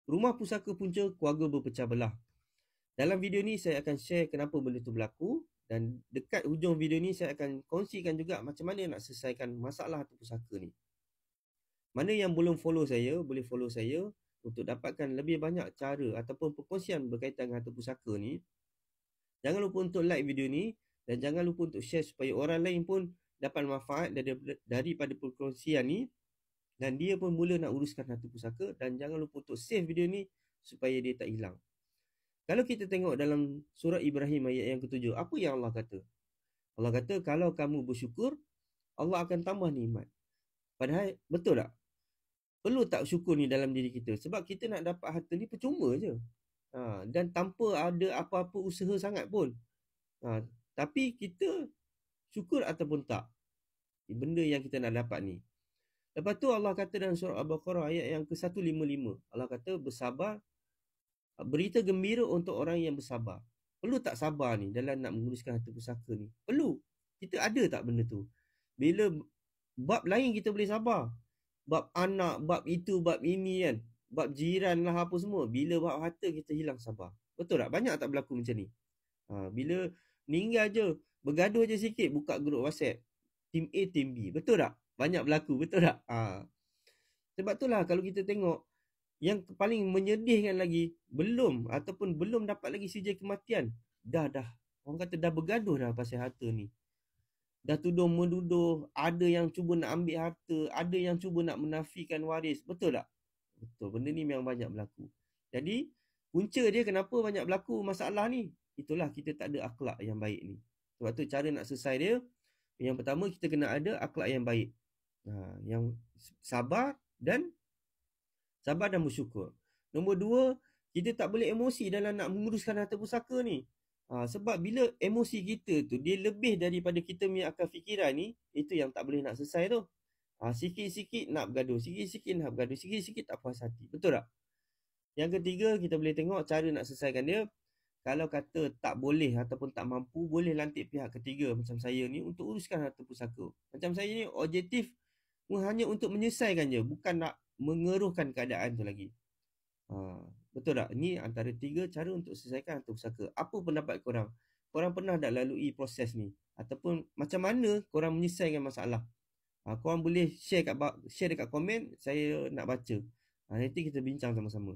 Rumah Pusaka Punca, keluarga berpecah belah. Dalam video ni saya akan share kenapa benda tu berlaku, dan dekat hujung video ni saya akan kongsikan juga macam mana nak selesaikan masalah harta pusaka ni. Mana yang belum follow saya, boleh follow saya untuk dapatkan lebih banyak cara ataupun perkongsian berkaitan dengan harta pusaka ni. Jangan lupa untuk like video ni dan jangan lupa untuk share supaya orang lain pun dapat manfaat daripada perkongsian ni dan dia pun mula nak uruskan harta pusaka. Dan jangan lupa untuk save video ni supaya dia tak hilang. Kalau kita tengok dalam surah Ibrahim ayat yang ke-7, apa yang Allah kata? Allah kata, kalau kamu bersyukur, Allah akan tambah nikmat. Padahal, betul tak? Perlu tak syukur ni dalam diri kita? Sebab kita nak dapat harta ni percuma je. Dan tanpa ada apa-apa usaha sangat pun. Tapi kita syukur ataupun tak? Benda yang kita nak dapat ni. Lepas tu Allah kata dalam surah Al-Baqarah ayat yang ke-155. Allah kata, bersabar. Berita gembira untuk orang yang bersabar. Perlu tak sabar ni dalam nak menguruskan harta pusaka ni? Perlu. Kita ada tak benda tu? Bila bab lain kita boleh sabar. Bab anak, bab itu, bab ini kan. Bab jiran lah apa semua. Bila bab harta kita hilang sabar. Betul tak? Banyak tak berlaku macam ni? Bila meninggal je, bergaduh je sikit, buka grup WhatsApp. Team A, Team B. Betul tak? Banyak berlaku. Betul tak? Sebab itulah kalau kita tengok, yang paling menyedihkan lagi, belum dapat lagi sijil kematian. Dah. Orang kata dah bergaduh dah pasal harta ni. Dah tuduh-menuduh, ada yang cuba nak ambil harta, ada yang cuba nak menafikan waris. Betul tak? Betul, benda ni memang banyak berlaku. Jadi, punca dia kenapa banyak berlaku masalah ni? Itulah kita tak ada akhlak yang baik ni. Sebab tu cara nak selesai dia, yang pertama kita kena ada akhlak yang baik. Yang sabar dan bersyukur. Nombor 2, kita tak boleh emosi dalam nak menguruskan harta pusaka ni. Sebab bila emosi kita tu dia lebih daripada kita punya akal fikiran ni, itu yang tak boleh nak selesai tu. Sikit-sikit nak bergaduh, sikit-sikit tak puas hati. Betul tak? Yang ketiga, kita boleh tengok cara nak selesaikan dia. Kalau kata tak boleh ataupun tak mampu, boleh lantik pihak ketiga macam saya ni untuk uruskan harta pusaka. Macam saya ni objektif hanya untuk menyelesaikan je, bukan nak mengeruhkan keadaan tu lagi. Betul tak? Ni antara 3 cara untuk selesaikan harta pusaka. Apa pendapat korang? Korang pernah tak lalui proses ni? Ataupun macam mana korang menyelesaikan masalah? Korang boleh share dekat komen, saya nak baca. Nanti kita bincang sama-sama.